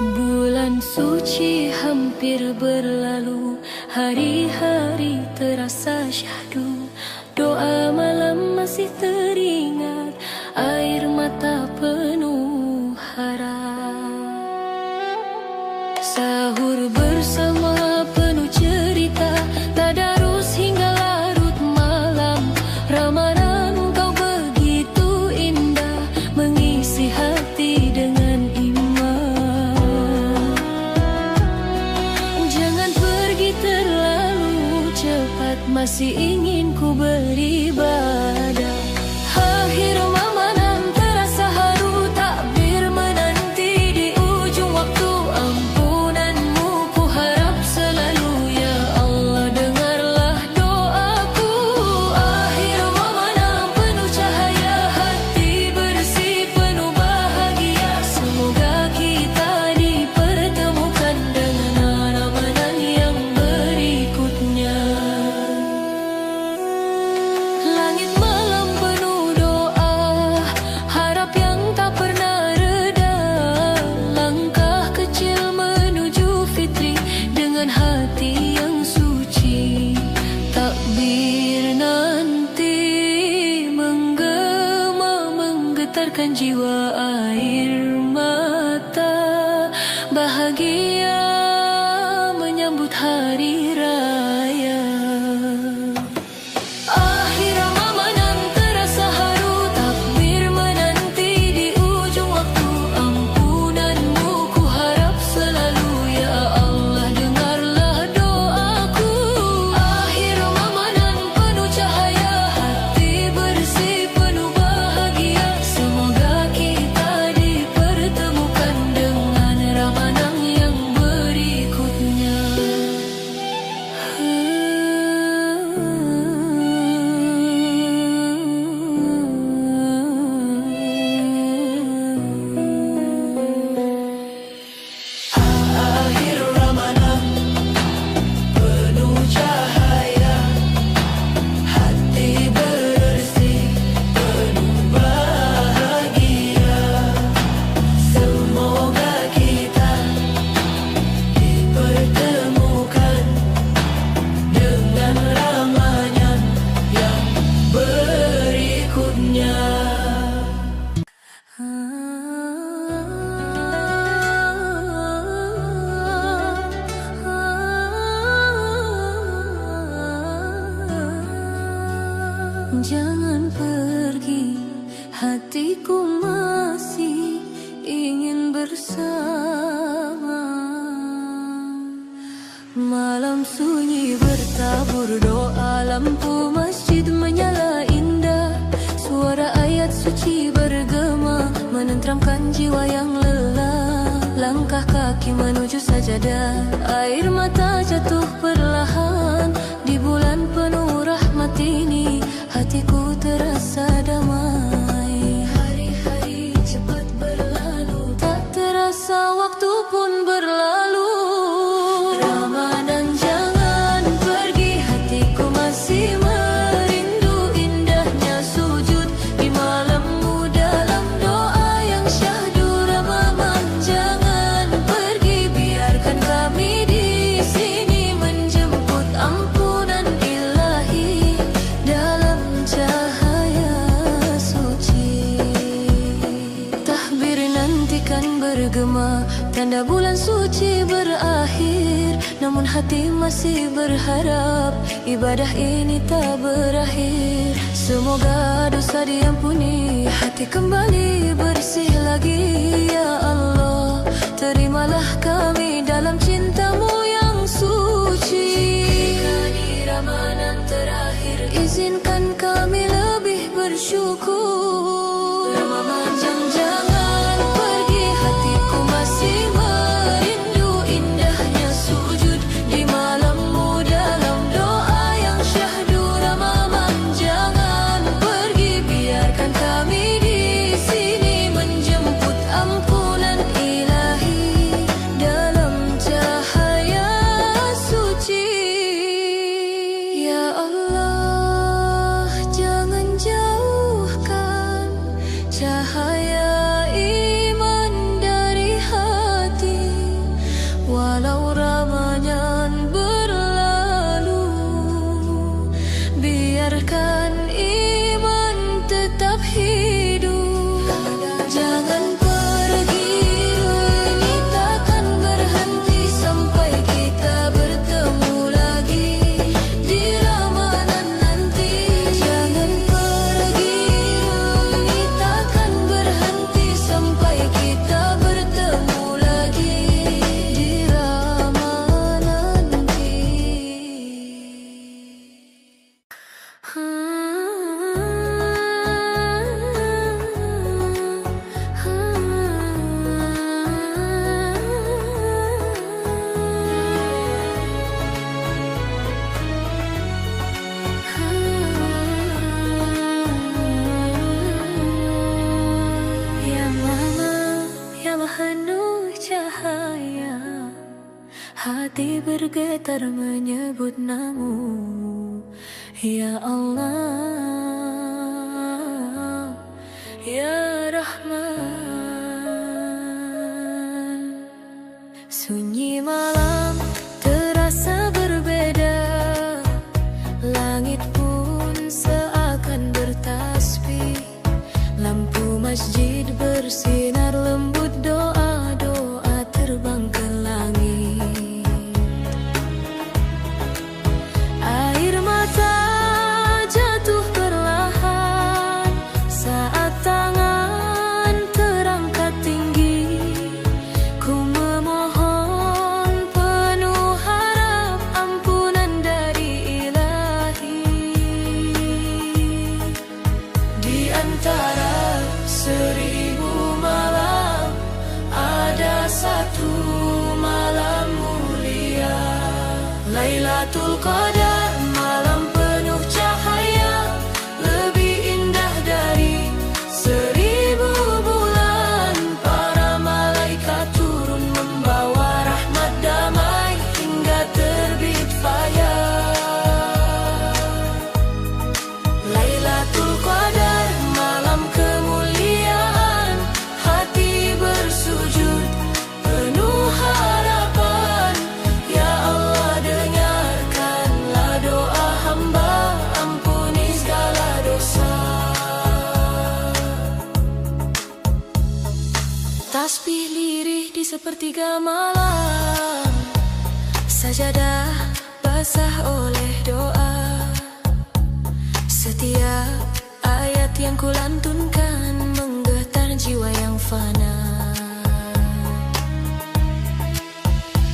Bulan suci hampir berlalu, hari-hari terasa syahdu. Doa malam masih teringat, air mata penuh harap. Sahur bersama penuh cerita, tadarus hingga larut malam. Ramadan kau begitu indah, mengisi hati dengan iman. Jangan pergi terlalu cepat, masih ingin ku beribadah. Akhir Ramadan terasa haru, takbir menanti di ujung waktu. Ampunanmu ku harap selalu, ya Allah dengarlah doaku. Akhir Ramadan penuh cahaya, hati bersih penuh bahagia. Semoga kita dipertemukan dengan Ramadan yang berikutnya. Langit malam penuh doa, harap yang tak pernah reda. Langkah kecil menuju fitri dengan hati yang suci. Takbir nanti menggema, menggetarkan jiwa, air mata bahagia menyambut hari raya. Akhir Ramadan terasa haru, takbir menanti di ujung waktu. Ampunanmu ku harap selalu, ya Allah dengarlah doaku. Akhir Ramadan penuh cahaya, hati bersih penuh bahagia. Semoga kita dipertemukan dengan Ramadan yang berikutnya. Akhir Ramadan penuh cahaya, hati bersih penuh bahagia. Semoga kita dipertemukan dengan Ramadan yang berikutnya. Jangan pergi, hatiku masih ingin bersama. Malam sunyi bertabur doa, lampu masjid menyala indah. Suara ayat suci bergema, menenteramkan jiwa yang lelah. Langkah kaki menuju sajadah, air mata jatuh perlahan. Di bulan penuh rahmat ini, hatiku terasa damai. Hari-hari cepat berlalu, tak terasa waktu pun berlalu. Ramadan jangan pergi, hatiku masih merindu indahnya sujud di malammu dalam doa yang syahdu. Ramadan jangan pergi, biarkan kami di sini menjemput ampunan ilahi dalam cahaya suci. Tahbir nantikan bergema, tanda bulan suci berakhir. Namun hati masih berharap ibadah ini tak berakhir. Semoga dosa diampuni, hati kembali bersih lagi. Ya Allah, terimalah kami dalam cintamu yang suci. Ketika di Ramadan terakhir, izinkan kami lebih bersyukur. Ramadan jangan pergi, hatiku masih merindu indahnya sujud di malammu dalam doa yang syahdu. Ramadan jangan pergi, biarkan kami di sini menjemput ampun. penuh cahaya, hati bergetar menyebut namamu, ya Allah, ya Rahman. Sunyi malam terasa berbeda, langit pun seakan bertasbih, lampu masjid bersinar lembut, doa-doa terbang ke langit. Air mata jatuh perlahan saat tangan terangkat tinggi, ku memohon penuh harap ampunan dari Ilahi. Di antara 1000 malam ada satu malam mulia, Lailatul Qadar, malam penuh cahaya, lebih indah dari 1000 bulan. Para malaikat turun membawa rahmat damai hingga terbit fajar. Lailatul Qadar, malam kemuliaan, hati bersujud penuh harapan. Ya Allah, dengarkanlah doa hamba, ampuni segala dosa. Tasbih lirih di sepertiga malam, sajadah basah oleh doa. Setiap ayat yang kulantunkan menggetar jiwa yang fana.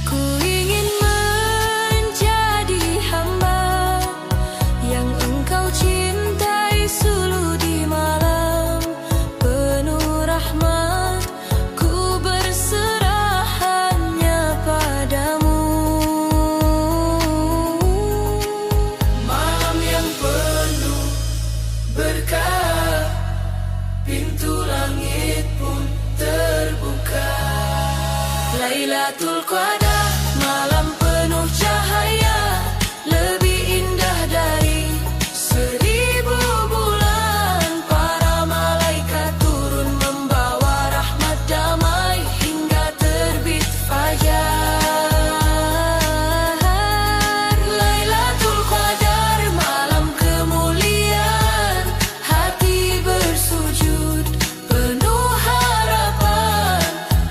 Ku ingin menjadi hamba yang engkau cintai suluh di malam penuh rahmat. Ku berserah hanya padamu. Malam yang penuh berkah, pintu langit pun terbuka. Lailatul Qadar, malam penuh cahaya, lebih indah dari 1000 bulan. Para malaikat turun membawa rahmat damai hingga terbit fajar. Lailatul Qadar, malam kemuliaan, hati bersujud penuh harapan.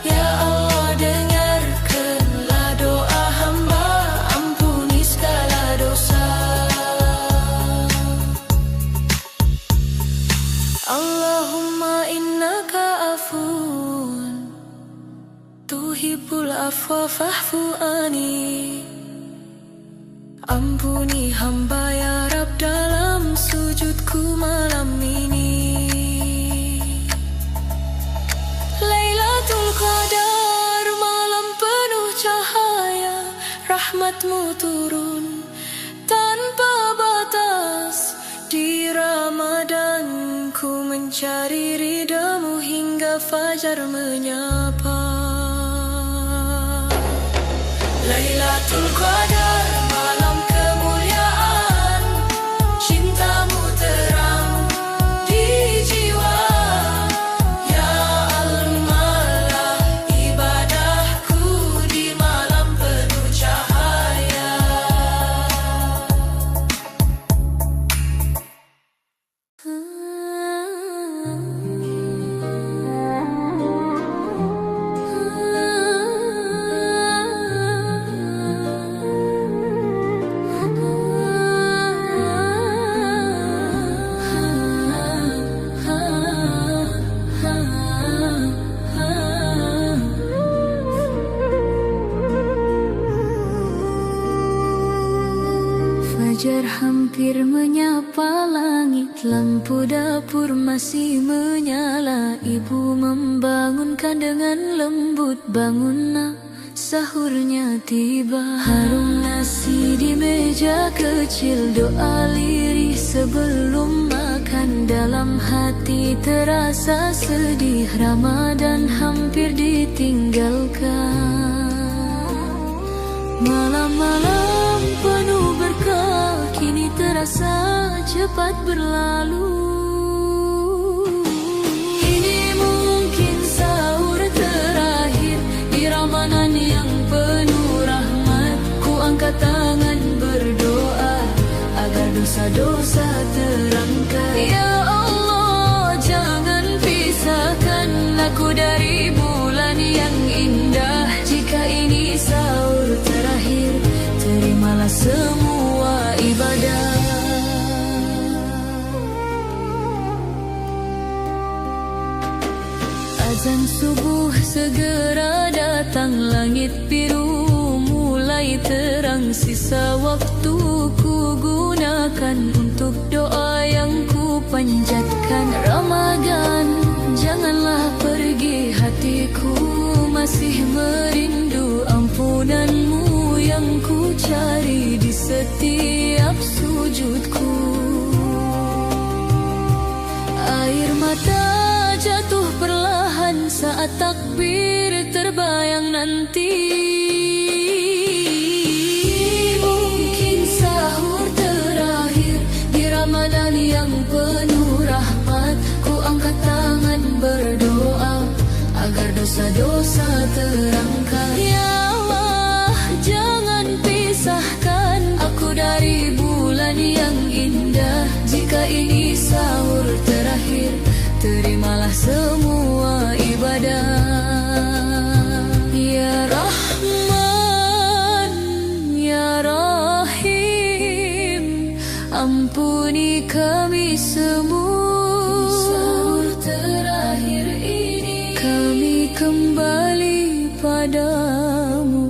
Ya Allah, dengarkanlah doa hamba, ampuni segala dosa. Allahumma innaka afun tuhibbul afwa fa'fu anni. Ampuni hamba ya Rab dalam sujudku malam ini. Lailatul Qadar, malam penuh cahaya, rahmatmu turun tanpa batas. Di Ramadan ku mencari ridamu hingga fajar menyapa. Lailatul Qadar, malam kemuliaan, cintamu terang di jiwa. Ya Al-Mala, ibadahku di malam penuh cahaya. Fajar hampir menyapa langit, lampu dapur masih menyala. Ibu membangunkan dengan lembut, bangun nak, sahurnya tiba. Harum nasi di meja kecil, doa lirih sebelum makan. Dalam hati terasa sedih, Ramadan hampir di ditinggalkan. Malam-malam penuh berkah kini terasa cepat berlalu. Ini mungkin sahur terakhir di Ramadan yang penuh rahmat. Ku angkat tangan berdoa agar dosa-dosa terangkat. Ya Allah, jangan pisahkan aku dari bulan yang indah. Jika ini sahur terakhir, terimalah semua ibadah. Azan subuh segera datang, langit biru mulai terang. Sisa waktu ku gunakan untuk doa yang ku panjatkan. Ramadan, janganlah pergi, hatiku masih merindu ampunanmu yang ku cari di setiap sujudku. Air mata jatuh perlahan saat takbir terbayang nanti. Mungkin sahur terakhir di Ramadan yang penuh rahmat. Ku angkat tangan berdoa agar dosa-dosa terangkat. Ya Allah, jangan pisahkan aku dari bulan yang indah. Jika ini sahur terakhir, terimalah semua ibadah. Ya Rahman, Ya Rahim, ampuni kami semua. Sahur terakhir ini kami kembali padamu.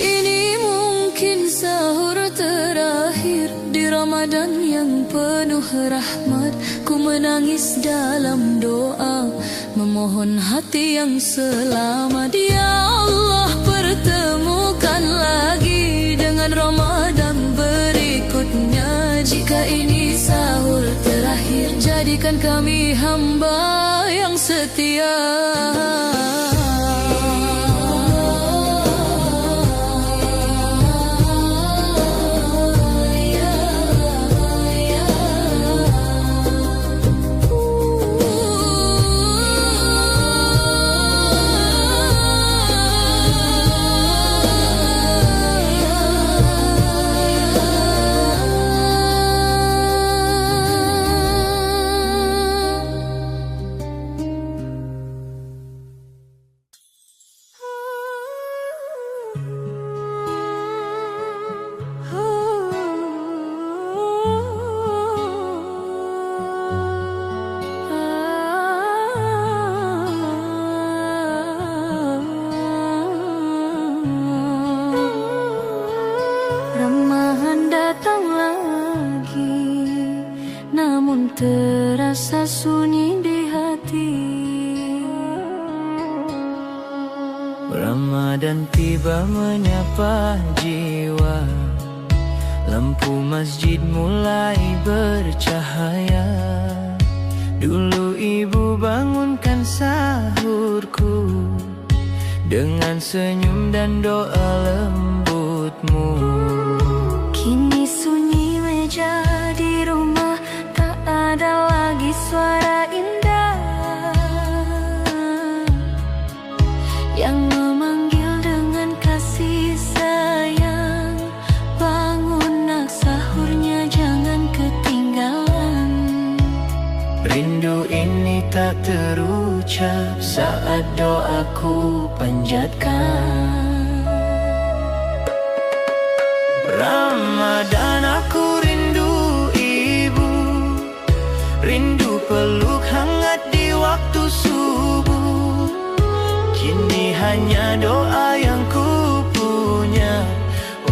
Ini mungkin sahur terakhir di Ramadan yang penuh rahmat. Ku menangis dalam doa, memohon hati yang selamat. Ya Allah, pertemukan lagi dengan Ramadan berikutnya. Jika ini sahur terakhir, jadikan kami hamba yang setia. Terasa sunyi di hati. Ramadan tiba menyapa jiwa. Lampu masjid mulai bercahaya. Dulu ibu bangunkan sahurku dengan senyum dan doa lembutmu. Kini sunyi meja di rumah, tak ada lagi suara indah yang memanggil dengan kasih sayang. Bangun nak, sahurnya jangan ketinggalan. Rindu ini tak terucap saat doaku panjatkan. Ramadan aku rindu ibu, rindu peluk hangat di waktu subuh. Kini hanya doa yang ku punya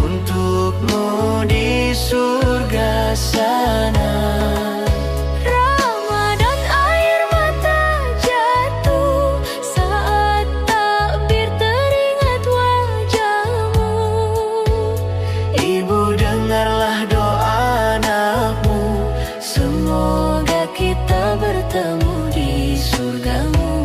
untukmu di surga sana. Ramadan, air mata jatuh saat takbir teringat wajahmu. Ibu, dengarlah doa anakmu, semoga kita bertemu di surgamu.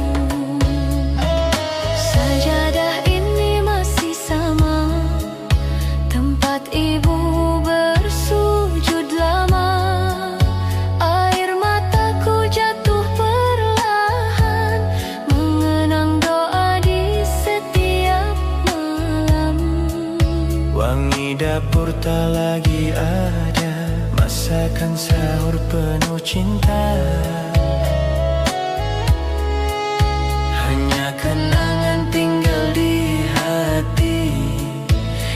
dapur tak lagi ada masakan sahur penuh cinta. Hanya kenangan tinggal di hati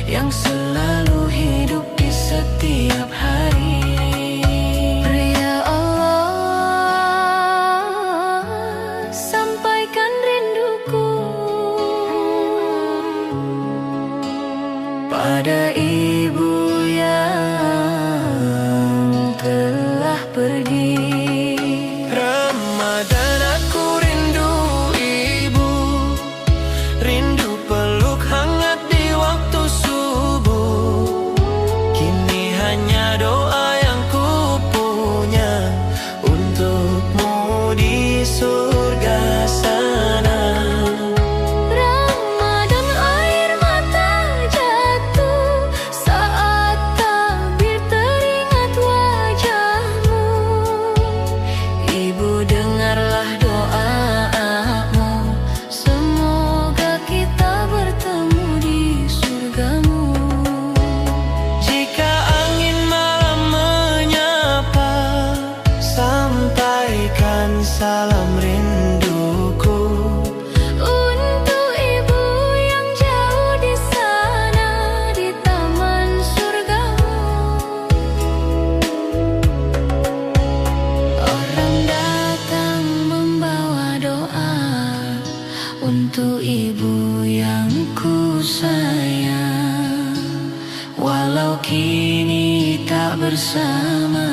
yang selalu hidup di setiap hari. Ya Allah, sampaikan rinduku pada ibu yang telah pergi. Ramadan aku rindu ibu, rindu peluk hangat di waktu subuh. Kini hanya doa yang ku punya untukmu di surga sana. Ramadan air mata jatuh saat takbir teringat wajahmu. Ibu dengarlah doamu, semoga kita bertemu di surgamu. Jika angin malam menyapa, sampaikan salam rinduku Untuk ibu yang jauh di sana di taman surgamu. Orang datang membawa doa untuk ibu yang ku sayang, walau kini tak bersama.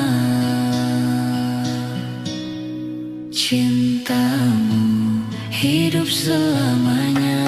Cintamu hidup selamanya.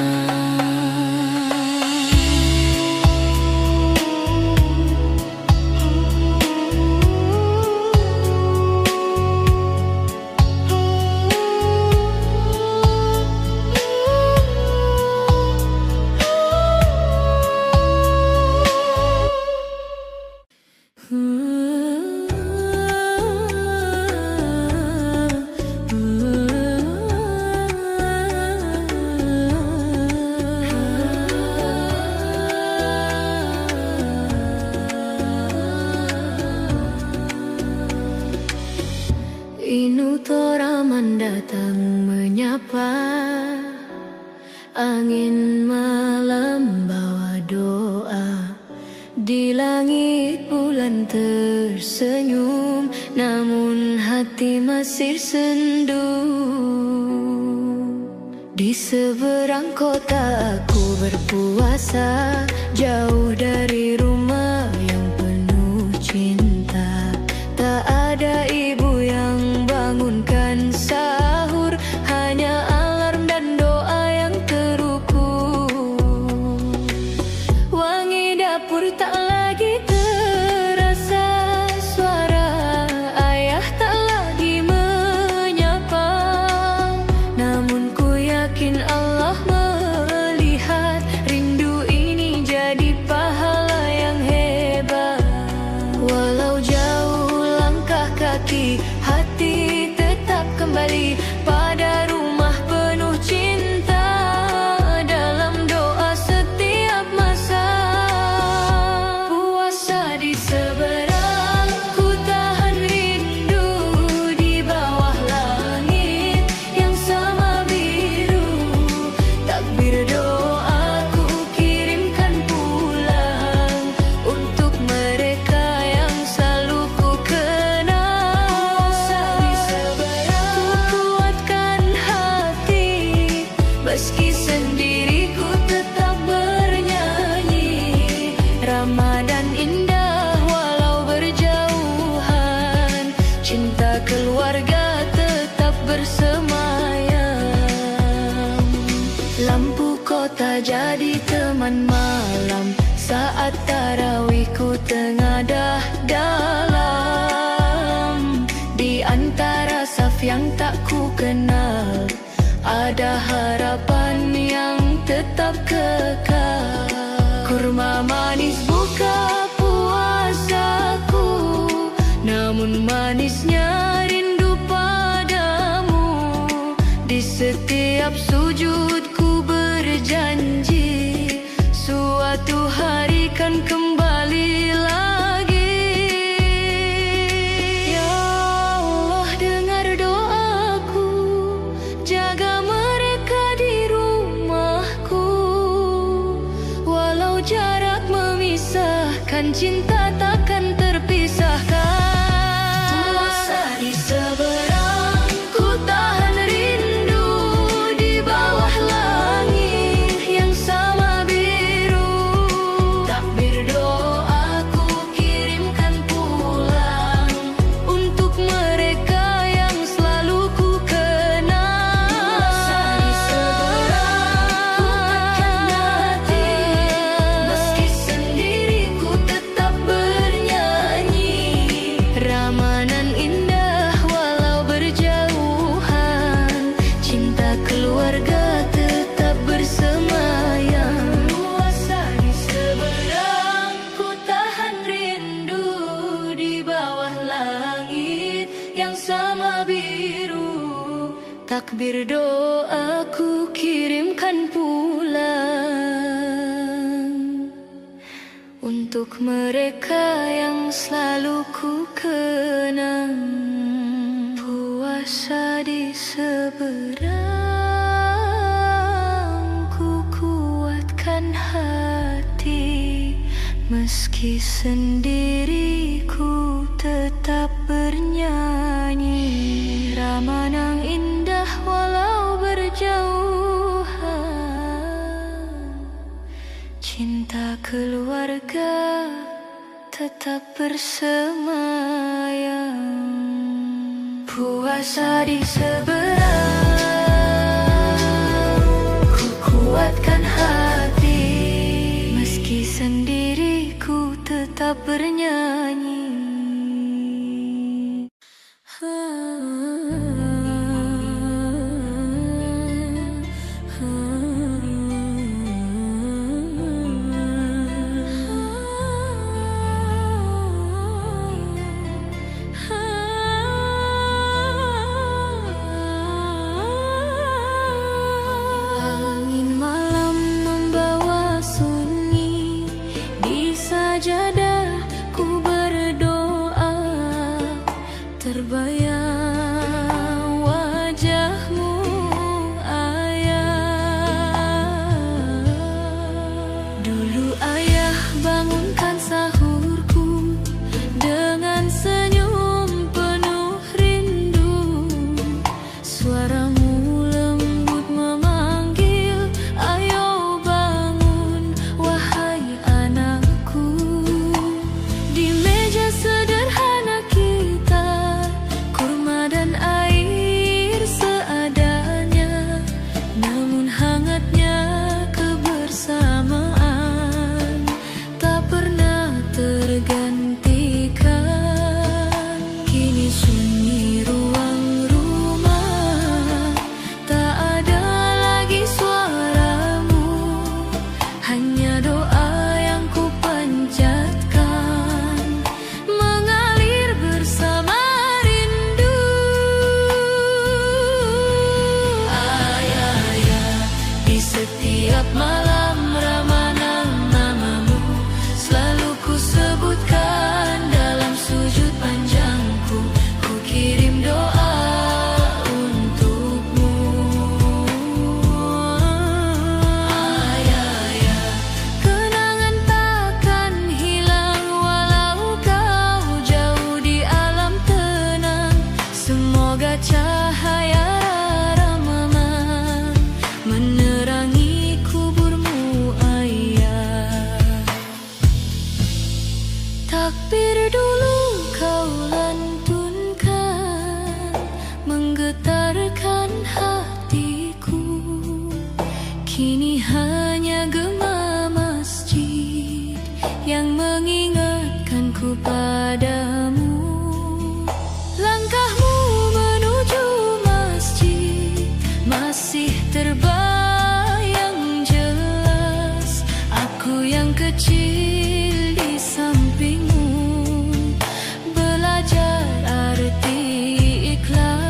Inu toraman datang menyapa, angin malam bawa doa. Di langit bulan tersenyum, namun hati masih sendu. Di seberang kota aku berpuasa, jauh dari rumah yang penuh cinta. Tak ada ibu yang bangunkan sahur, hanya alarm dan doa yang terukur. Wangi dapur tak lagi terasa, suara ayah tak lagi menyapa. Namun ku yakin Allah melihat, rindu ini jadi pahala yang hebat. Walau jauh langkah kaki, hati tetap kembali pada rumah penuh cinta. Dalam doa setiap masa, puasa di seberang, ku tahan rindu di bawah langit yang sama biru. Takbir doaku kirimkan pulang untuk mereka yang selalu ku kenal. Puasa di seberang, ku kuatkan hati, meski sendiriku tetap bernyanyi. Ramadan indah walau berjauhan, cinta keluarga tetap bersemayam. Lampu kota jadi teman malam, saat tarawih ku tengadah dalam. Di antara saf yang tak ku kenal, ada harapan yang tetap kekal. Kurma manis buka puasaku, namun manisnya rindu padamu. Di setiap sujudku berjanji, suatu hari kan kembali cinta takkan terpisahkan. Puasa di seberang, ku tahan rindu di bawah langit yang sama biru. Takbir doaku kirimkan pulang untuk mereka yang selalu ku kenang. Puasa di seberang, ku takkan mati, meski sendiriku tetap bernyanyi. Ramanan indah walau berjauhan, cinta keluarga tetap bersemayam. Puasa di seberang, ku tahan rindu di bawah langit yang sama biru. Takbir doaku kirimkan pulang untuk mereka yang selalu ku kenang. Puasa di seberang, ku kuatkan hati, meski sendiriku tetap bernyanyi. Ramanan indah walau berjauhan, cinta keluarga tetap bersemayam. Puasa di seberang, ku kuatkan hati, meski sendiriku tetap bernyanyi. Angin malam membawa sunyi, di sajadah ku berdoa, terbayang wajahmu ayah. Dulu ayah bangunkan sahurku dengan senyum penuh rindu. Suaramu lembut memanggil, ayo bangun wahai anakku. Di meja sederhana kita, kurma dan air seadanya, namun hangatnya kebersamaan tak pernah tergantikan. Kini sunyi ruang rumah, tak ada lagi suaramu, hanya doa yang ku panjatkan mengalir bersama rindu. Ayah, di setiap malam Ramadan namamu selalu ku sebutkan dalam sujud panjangku. Ku kirim doa untukmu. Ayah, kenangan takkan hilang walau kau jauh di alam tenang. Semoga cahaya Ramadan menerangi kuburmu ayah. Takbir dulu kau lantunkan, menggetarkan hatiku. Kini hanya gema masjid yang mengingatkanku padamu. Langkahmu menuju masjid masih terbayang jelas. Aku yang kecil di sampingmu, belajar arti ikhlas.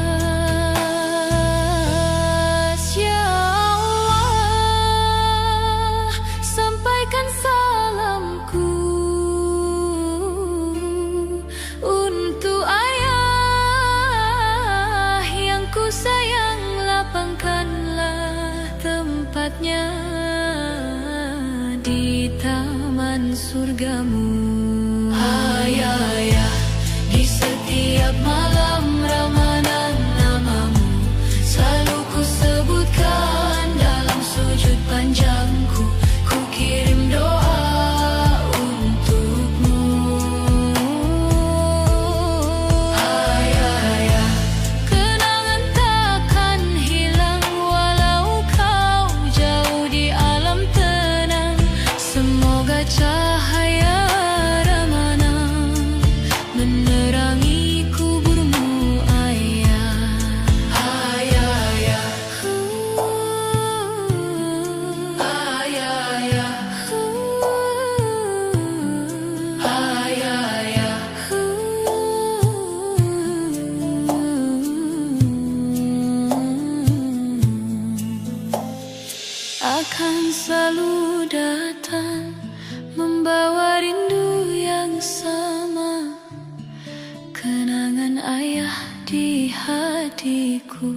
Ya Allah, sampaikan salamku untuk ayah yang ku sayang. Lapangkanlah tempatnya di taman dan surgamu. Ayah, di setiap malam Ramadan namamu selalu ku sebutkan dalam sujud panjangku. Ku kirim doa untukmu. Ayah, kenangan takkan hilang walau kau jauh di alam tenang. Semoga cahaya Ramadhan menerangi kuburmu, ayah. Ayah, akan selalu datang membawa rindu yang sama. Kenangan ayah di hatiku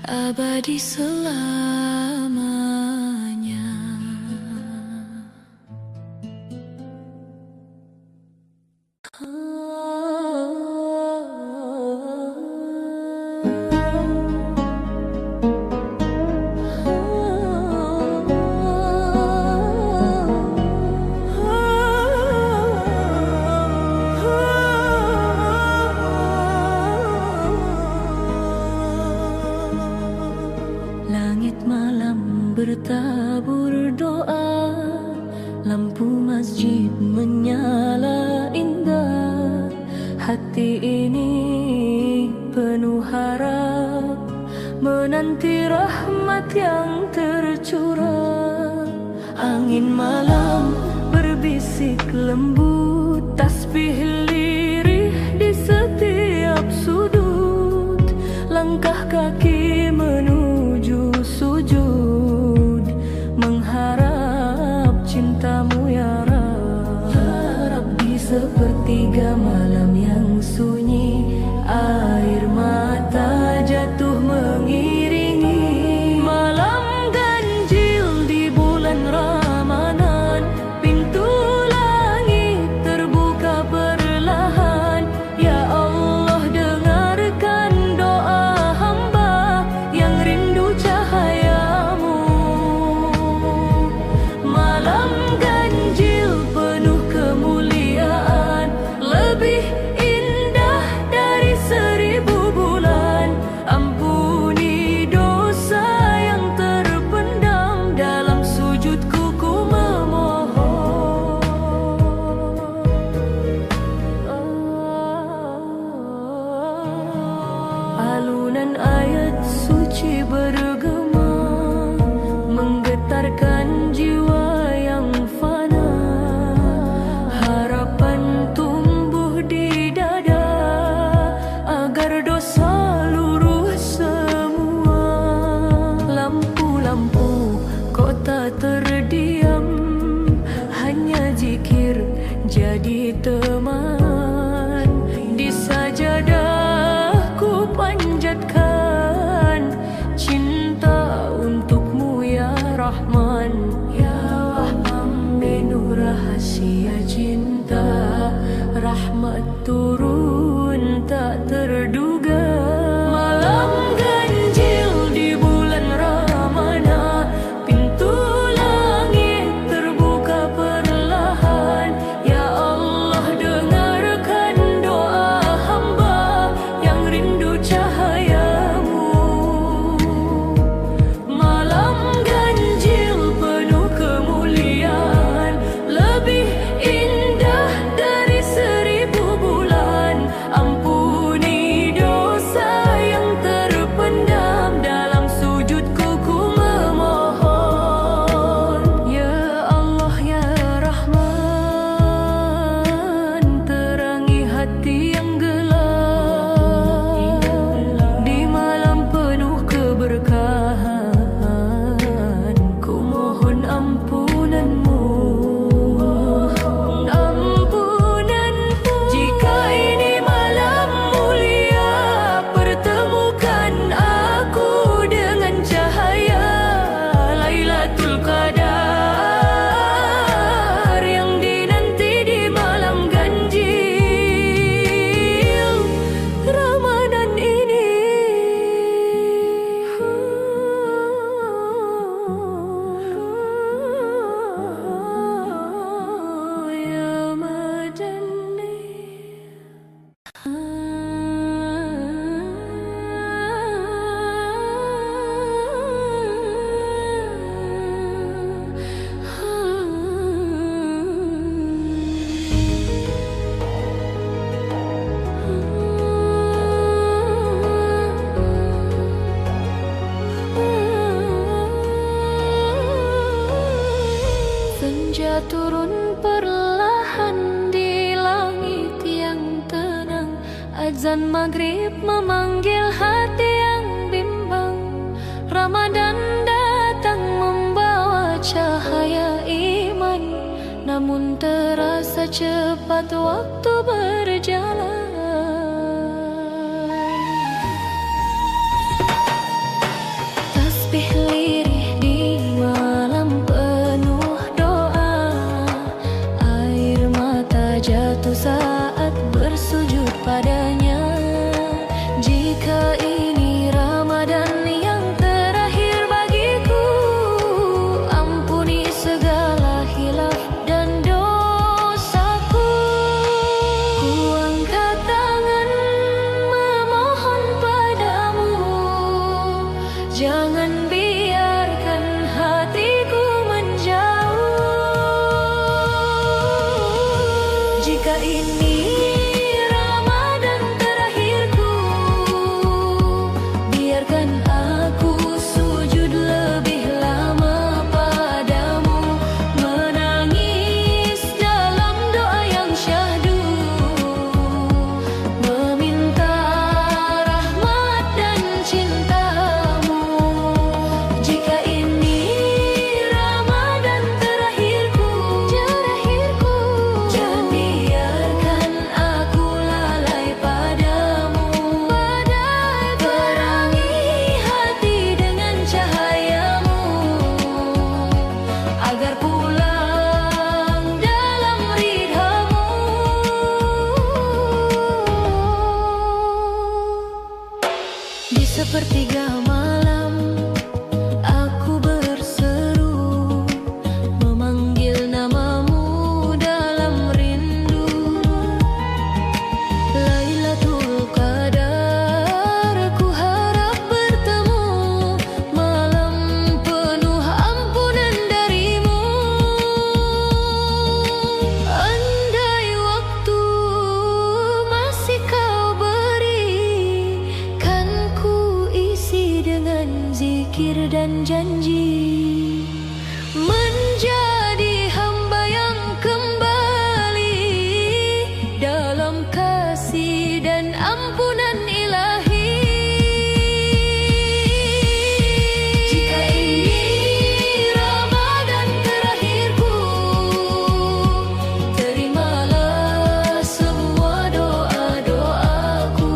abadi selamanya. Langit malam bertabur doa, lampu masjid menyala indah. Hati ini penuh harap, menanti rahmat yang tercurah. Angin malam berbisik lembut, tasbih lirih di setiap sudut. Langkah kaki menuju sujud, mengharap cintamu ya Rabbi. Sepertiga malam yang sunyi, air mata jatuh mengiringi. Malam ganjil di bulan Ramadan, pintu langit terbuka perlahan. Ya Allah, dengarkan doa hamba yang rindu cahayamu. Malam ganjil penuh kemuliaan, lebih indah dari 1000 bulan. Ampuni dosa yang terpendam, dalam sujudku ku memohon. Alunan ayat suci bergema, menggetarkan jiwa yang fana. Harapan tumbuh di dada, agar dosa lurus semua. Lampu-lampu kota terdiam, hanya zikir jadi teman. Di sajadahku panjatkan cinta untukmu ya Rahman. Ya Rahman, menu rahasia cinta, rahmat turun tak terduga. Malam ganjil di bulan Ramadhan, pintu langit terbuka perlahan. Ya Allah, dengarkan doa hamba yang rindu cahayamu. Malam ganjil penuh kemuliaan, lebih indah dari 1000 bulan. Ampuni dosa yang terpendam, dalam sujudku ku memohon. Ya Allah ya Rahman, terangi hati yang gelap. Di malam penuh keberkahan, ku mohon ampunanmu. Ampunanmu. Jika ini malam mulia, pertemukan aku dengan cahaya Lailatul Qadar yang Senja turun perlahan di langit yang tenang. Azan maghrib memanggil hati yang bimbang. Ramadan datang membawa cahaya iman, namun terasa cepat waktu berjalan. Tasbih lirih di malam penuh doa, air mata jatuh saat bersujud padanya. Jika ini Ramadan yang terakhir bagiku, ampuni segala hilaf dan dosaku. Ku angkat tangan memohon padamu, jangan biarkan hatiku menjauh. Jika ini Ramadan terakhirku, biarkan aku sujud lebih lama padamu, menangis dalam doa yang syahdu, meminta rahmat dan cintamu. Jika ini Ramadan terakhirku, jangan biarkan aku lalai padamu. Perangi hati dengan cahayamu, agar pulang dalam ridhamu. Di sepertiga malam aku berseru, memanggil namamu dalam rindu. Lailatul Qadar ku harap bertemu, malam penuh ampunan darimu. Andai waktu masih kau beri, kan ku isi dengan zikir dan janji, menjadi hamba yang kembali dalam kasih dan ampunan ilahi. Jika ini Ramadan terakhirku, terimalah semua doa-doaku.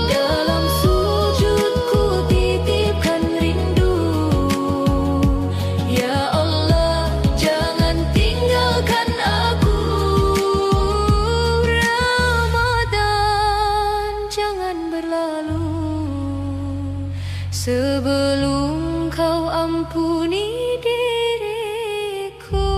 Dalam sujudku titipkan rindu, ya Allah jangan tinggalkan aku. Ramadan jangan berlalu sebelum kau ampuni diriku.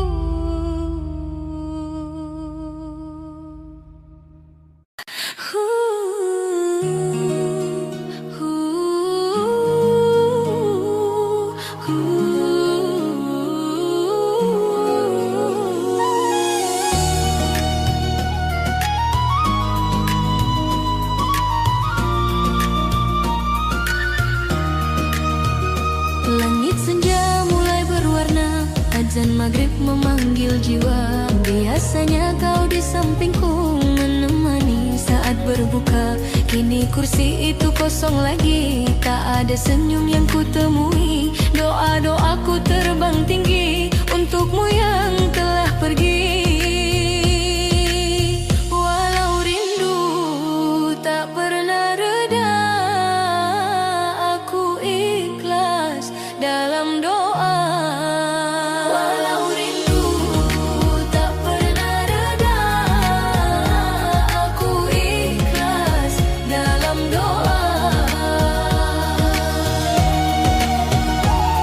Langit senja mulai berwarna, azan maghrib memanggil jiwa. Biasanya kau di sampingku menemani saat berbuka. Kini kursi itu kosong lagi, tak ada senyum yang kutemui. Doa-doaku terbang tinggi untukmu yang telah pergi. Walau rindu tak pernah reda, aku ikhlas dalam doa. Walau rindu tak pernah reda, aku ikhlas dalam doa.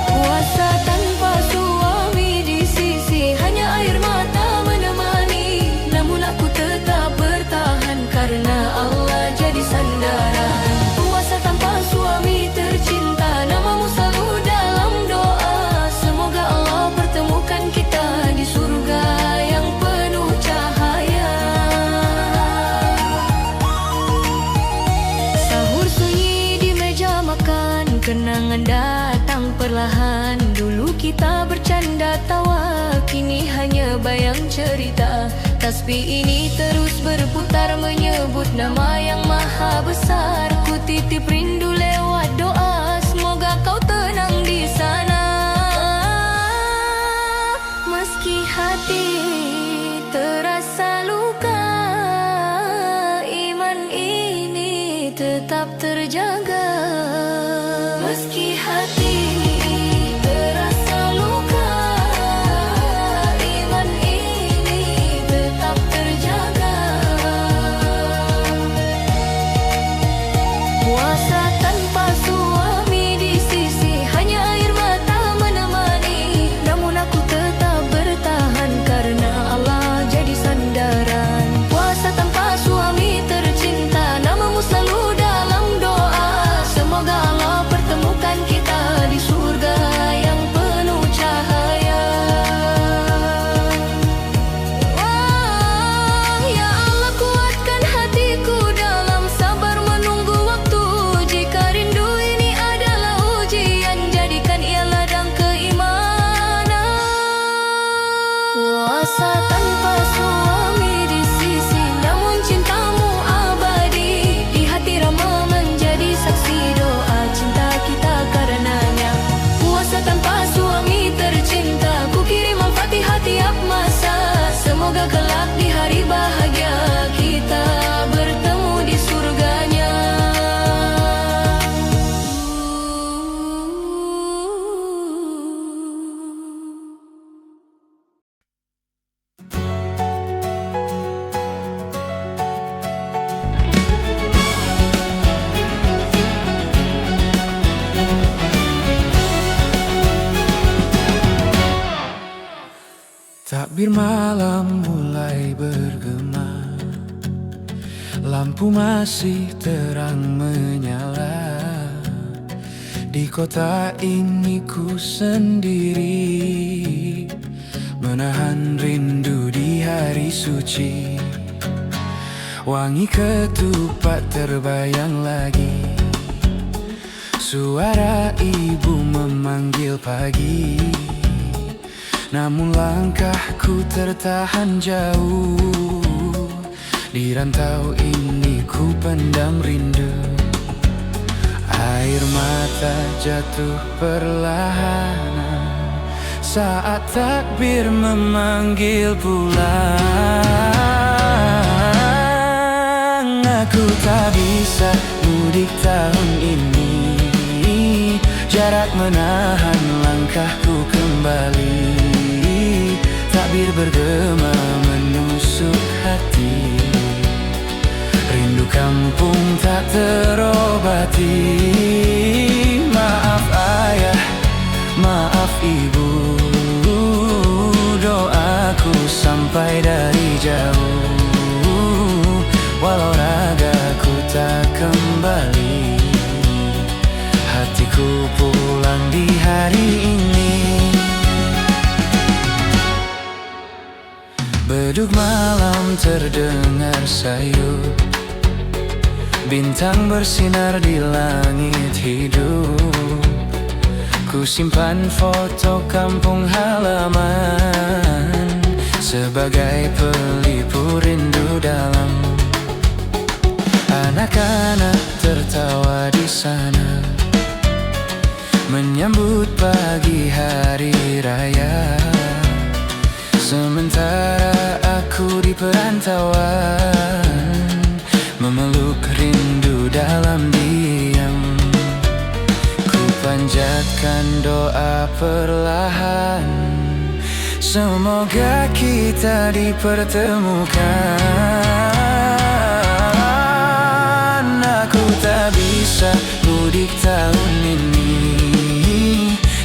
Puasa tanpa suami di sisi, hanya air mata menemani. Namun aku tetap bertahan karena Allah jadi sandaran. Puasa tanpa suami tercinta, namamu selalu dalam doa. Semoga Allah pertemukan kita di surga yang penuh cahaya. Sahur sunyi di meja makan, kenangan datang perlahan. Dulu kita bercanda tawa, kini dengan cerita. Tasbih ini terus berputar menyebut nama yang maha besar. Ku titip rindu lewat doa, semoga kau tenang di sana. Meski hati terasa luka, iman ini tetap terjaga. Meski hati terasa luka, iman ini tetap terjaga. Puasa tanpa suami di sisi, hanya air mata menemani. Namun aku tetap bertahan karena Allah jadi sandaran. Puasa tanpa suami tercinta, namamu selalu dalam doa. Semoga Allah pertemukan kita di surga yang penuh cahaya. Ya Allah, kuatkan hatiku dalam sabar menunggu waktu. Jika rindu ini adalah ujian, jadikan ia ladang keimanan. Puasa tanpa suami di sisi, namun cintamu abadi. Di hati Rama menjadi saksi doa cinta kita karenanya. Puasa tanpa suami tercinta, ku kirim al-fatihah tiap masa. Semoga kelak di hari bahagia kita bertemu di surganya. Takbir malam mulai bergema, lampu masih terang menyala. Di kota ini ku sendiri, menahan rindu di hari suci. Wangi ketupat terbayang lagi, suara ibu memanggil pagi. Namun langkahku tertahan jauh, di rantau ini ku pendam rindu. Air mata jatuh perlahan saat takbir memanggil pulang. Aku tak bisa mudik tahun ini, jarak menahan langkahku kembali. Takbir bergema menusuk hati, rindu kampung tak terobati. Maaf ayah, maaf ibu, doaku sampai dari jauh. Walau ragaku tak kembali, hatiku pulang di hari ini. Bedug malam terdengar sayu, bintang bersinar di langit hidup. Ku simpan foto kampung halaman sebagai pelipur rindu dalam. Anak-anak tertawa di sana menyambut pagi hari raya, sementara aku di perantauan memeluk rindu dalam diam. Ku panjatkan doa perlahan, semoga kita dipertemukan. Aku tak bisa mudik tahun ini,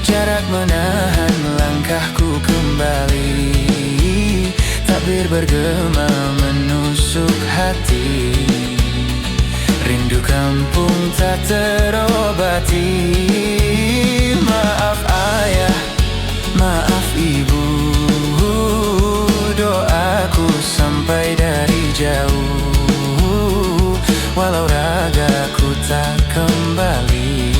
jarak menahan langkahku kembali. Takbir bergema menusuk hati, rindu kampung tak terobati. Maaf ayah, maaf ibu, doaku sampai dari jauh. Walau ragaku tak kembali,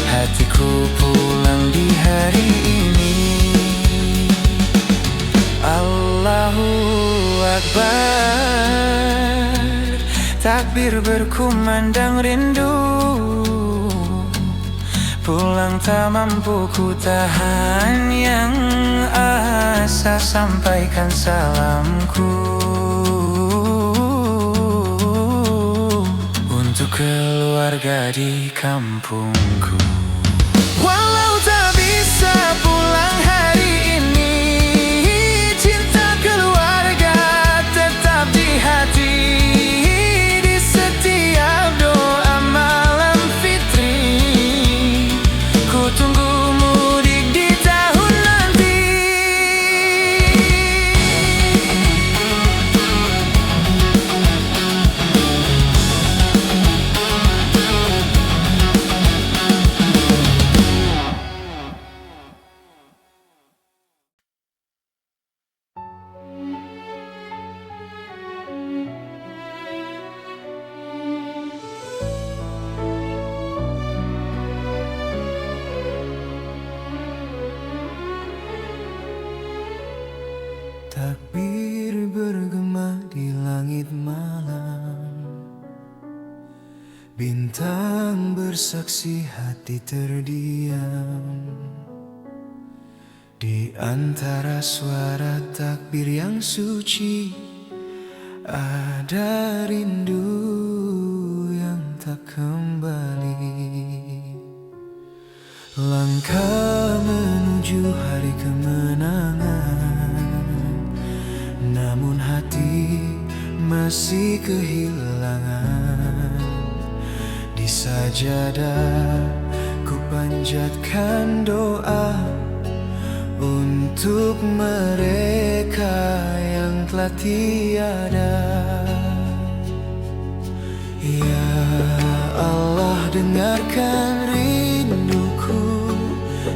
hatiku pulang di hari ini. kabar, takbir berkumandang rindu. Pulang tak mampu ku tahan yang asa, sampaikan salamku untuk keluarga di kampungku. Walau tak bisa pulang hari ini, cinta keluarga tetap di hati. Di setiap doa malam fitri, ku tunggu mudik di tahun nanti. Takbir bergema di langit malam, bintang bersaksi hati terdiam. Di antara suara takbir yang suci, ada rindu yang tak kembali. Langkah menuju hari kemenangan, namun hati masih kehilangan. Di sajadah ku panjatkan doa untuk mereka yang telah tiada. Ya Allah, dengarkan rinduku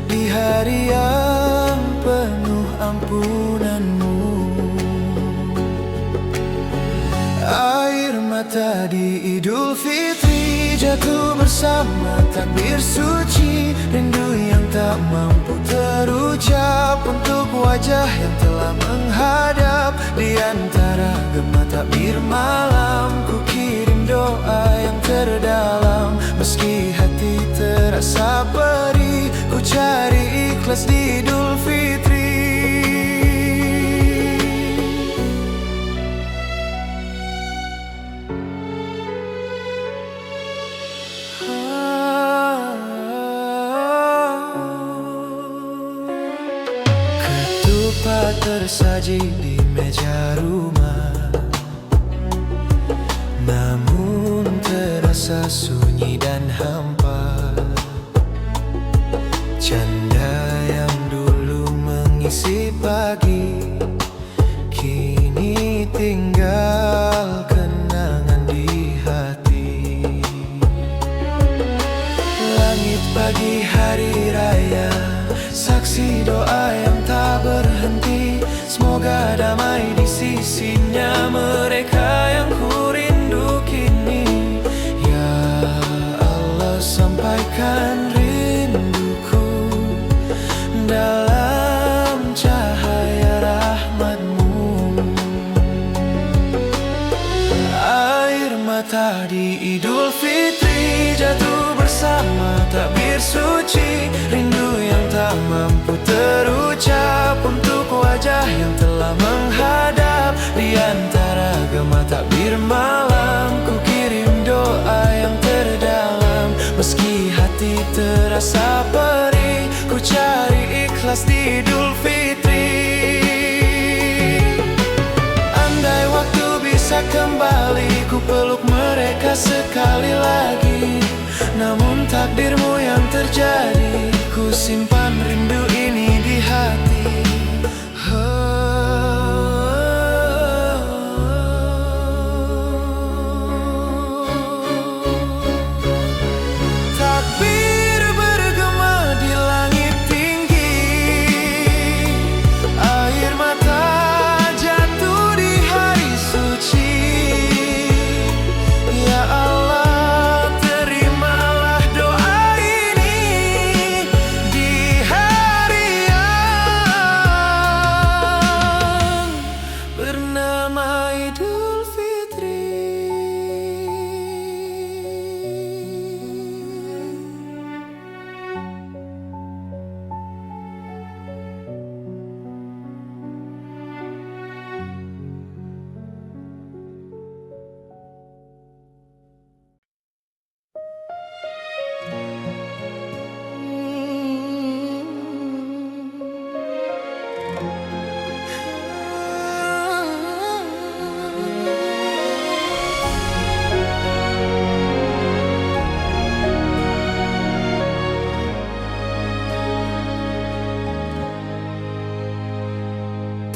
di hari yang penuh ampunan-Mu. Air mata di Idul Fitri jatuh bersama takbir suci, rindu yang tak mampu terucap untuk wajah yang telah menghadap. Di antara gema takbir malam, ku kirim doa yang terdalam. Meski hati terasa perih, ku cari ikhlas di Idul Fitri. Ketupat tersaji di meja rumah, namun terasa sunyi dan hampa. Canda yang dulu mengisi pagi, kini tinggal kenangan di hati. Langit pagi hari raya, saksi doa yang tak berhenti. Semoga damai di sisinya mereka yang ku rindu kini. Ya Allah, sampaikan rinduku dalam cahaya rahmat-Mu. Air mata di Idul Fitri jatuh bersama takbir suci, rindu yang tak mampu terucap untuk wajah yang telah menghadap. Di antara gema takbir malam, ku kirim doa yang terdalam. Meski hati terasa perih, ku cari ikhlas di Idul Fitri. Andai waktu bisa kembali, ku peluk mereka sekali lagi. Namun takdirmu yang terjadi, ku simpan rindu ini di hati. Takbir bergema di langit tinggi, air mata jatuh di hari suci. Ya Allah, terimalah doa ini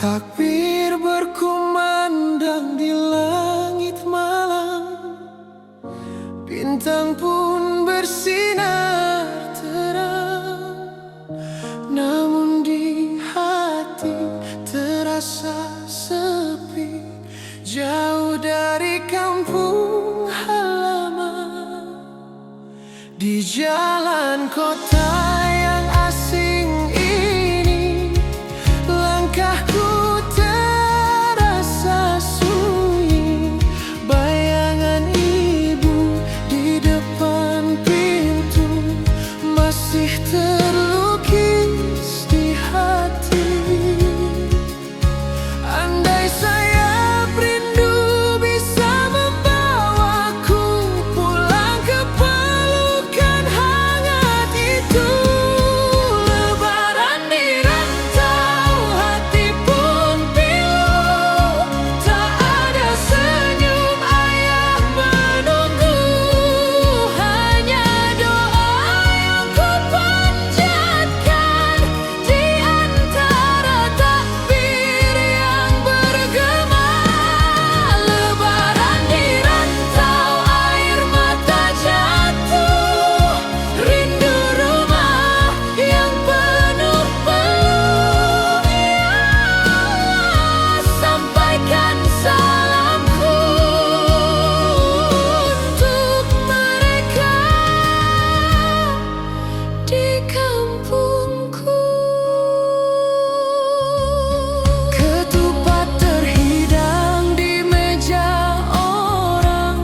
Takbir berkumandang di langit malam, bintang pun bersinar terang. Namun di hati terasa sepi, jauh dari kampung halaman. Di jalan kota yang asing ini, langkahku terasa sunyi. Bayangan ibu di depan pintu masih terlukis di hati. Andai sayap rindu bisa membawaku pulang ke pelukan hangat itu. Lebaran di rantau, hati pun pilu. Tak ada senyum ayah menunggu, hanya doa yang ku panjatkan di antara takbir yang bergema. Lebaran di rantau, air mata jatuh, rindu rumah yang penuh peluk. Ya Allah, sampaikan salamku untuk mereka di kampungku. Ketupat terhidang di meja orang,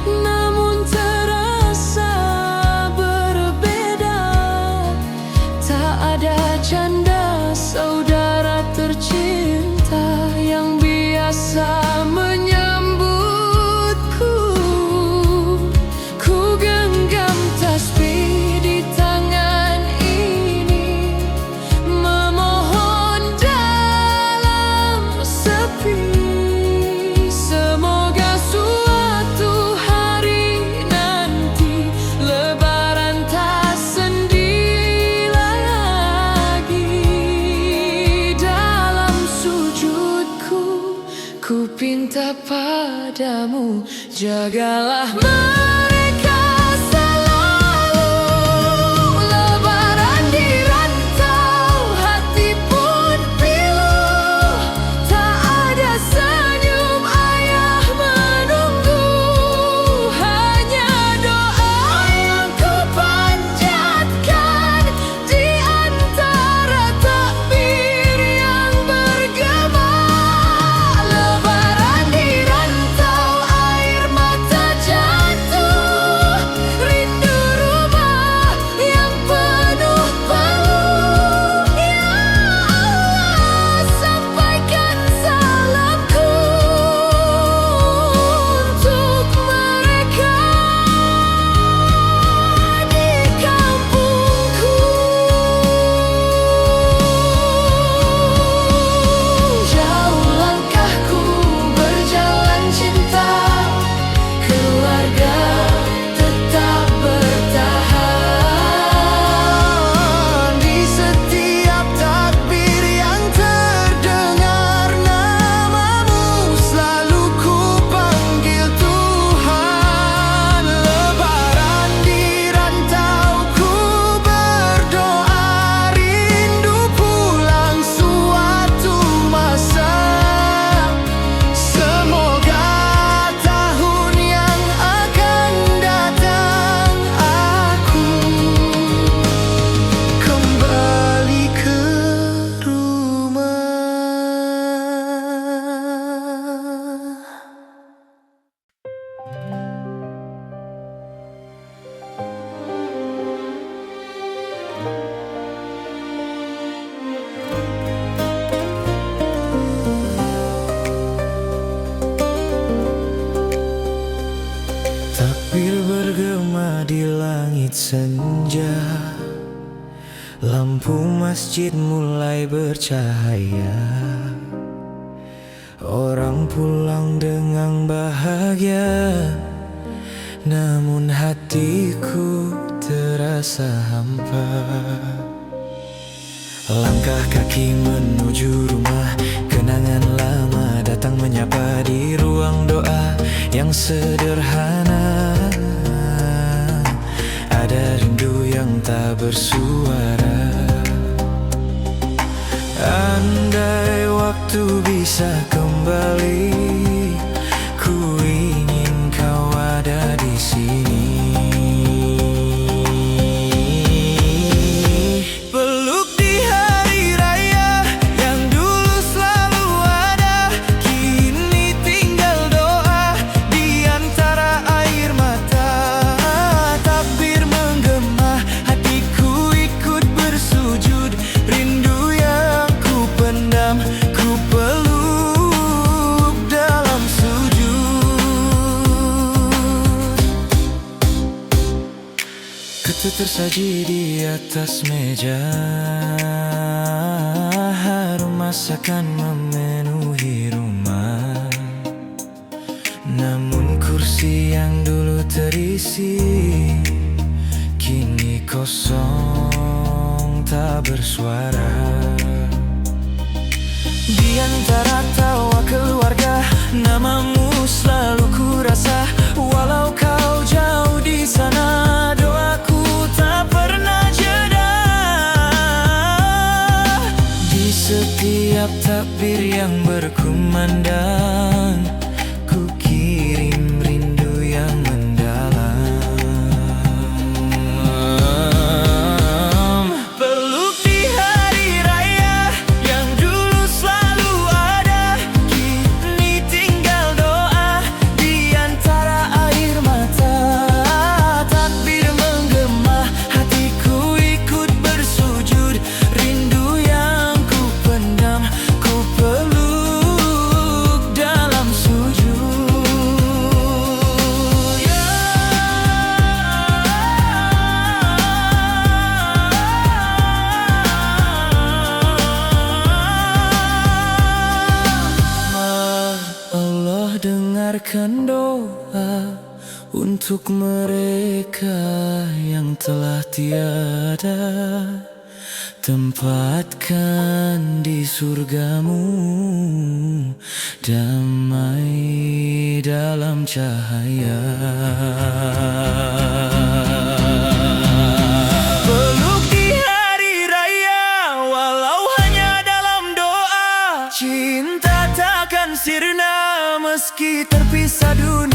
namun terasa berbeda. Tak ada janda saudara tercinta yang biasa menyambutku. Ku genggam tasbih di tangan ini, memohon dalam sepi. Semoga suatu hari nanti Lebaran tak sendiri lagi. Dalam sujudku, ku pinta padamu, jagalah mereka selalu. Lebaran di rantau, hati pun pilu. Tak ada senyum ayah menunggu, hanya doa yang ku panjatkan di antara takbir yang bergema. Lebaran di rantau, air mata jatuh, rindu rumah yang penuh peluk. Ya Allah, sampaikan salamku untuk mereka di kampungku. Jauh langkahku berjalan cinta, keluarga tetap bertahan. Di setiap takbir yang terdengar, namamu selalu ku panggil Tuhan. Lebaran di rantau, ku berdoa rindu pulang suatu masa. Semoga tahun yang akan datang aku kembali ke rumah. Takbir bergema di langit senja, lampu masjid mulai bercahaya. Orang pulang dengan bahagia, namun hatiku terasa hampa. Langkah kaki menuju rumah, kenangan lama datang menyapa di ruang doa yang sederhana. Ada rindu yang tak bersuara. Andai waktu bisa kembali, ku ingin kau ada di sini. Peluk di hari raya yang dulu selalu ada, kini tinggal doa di antara air mata. Takbir menggema, hatiku ikut bersujud. Rindu yang ku pendam, ku peluk dalam sujud. Ketu tersaji di atas meja, harum masakan memenuhi rumah. Namun kursi yang dulu terisi kini kosong tak bersuara. Di antara tawa keluarga, namamu selalu ku rasa. Walau kau jauh di sana, doaku tak pernah jeda. Di setiap takbir yang berkumandang, ku kirim rindu yang mendalam. Peluk di hari raya yang dulu selalu ada, kini tinggal doa di antara air mata. Takbir menggema, hatiku ikut bersujud. Rindu yang ku pendam, ku peluk dalam sujud. Allah dengarkan doa untuk mereka yang telah tiada. Tempatkan di surgamu damai dalam cahaya. Peluk di hari raya, walau hanya dalam doa. Cinta takkan sirna meski terpisah dunia.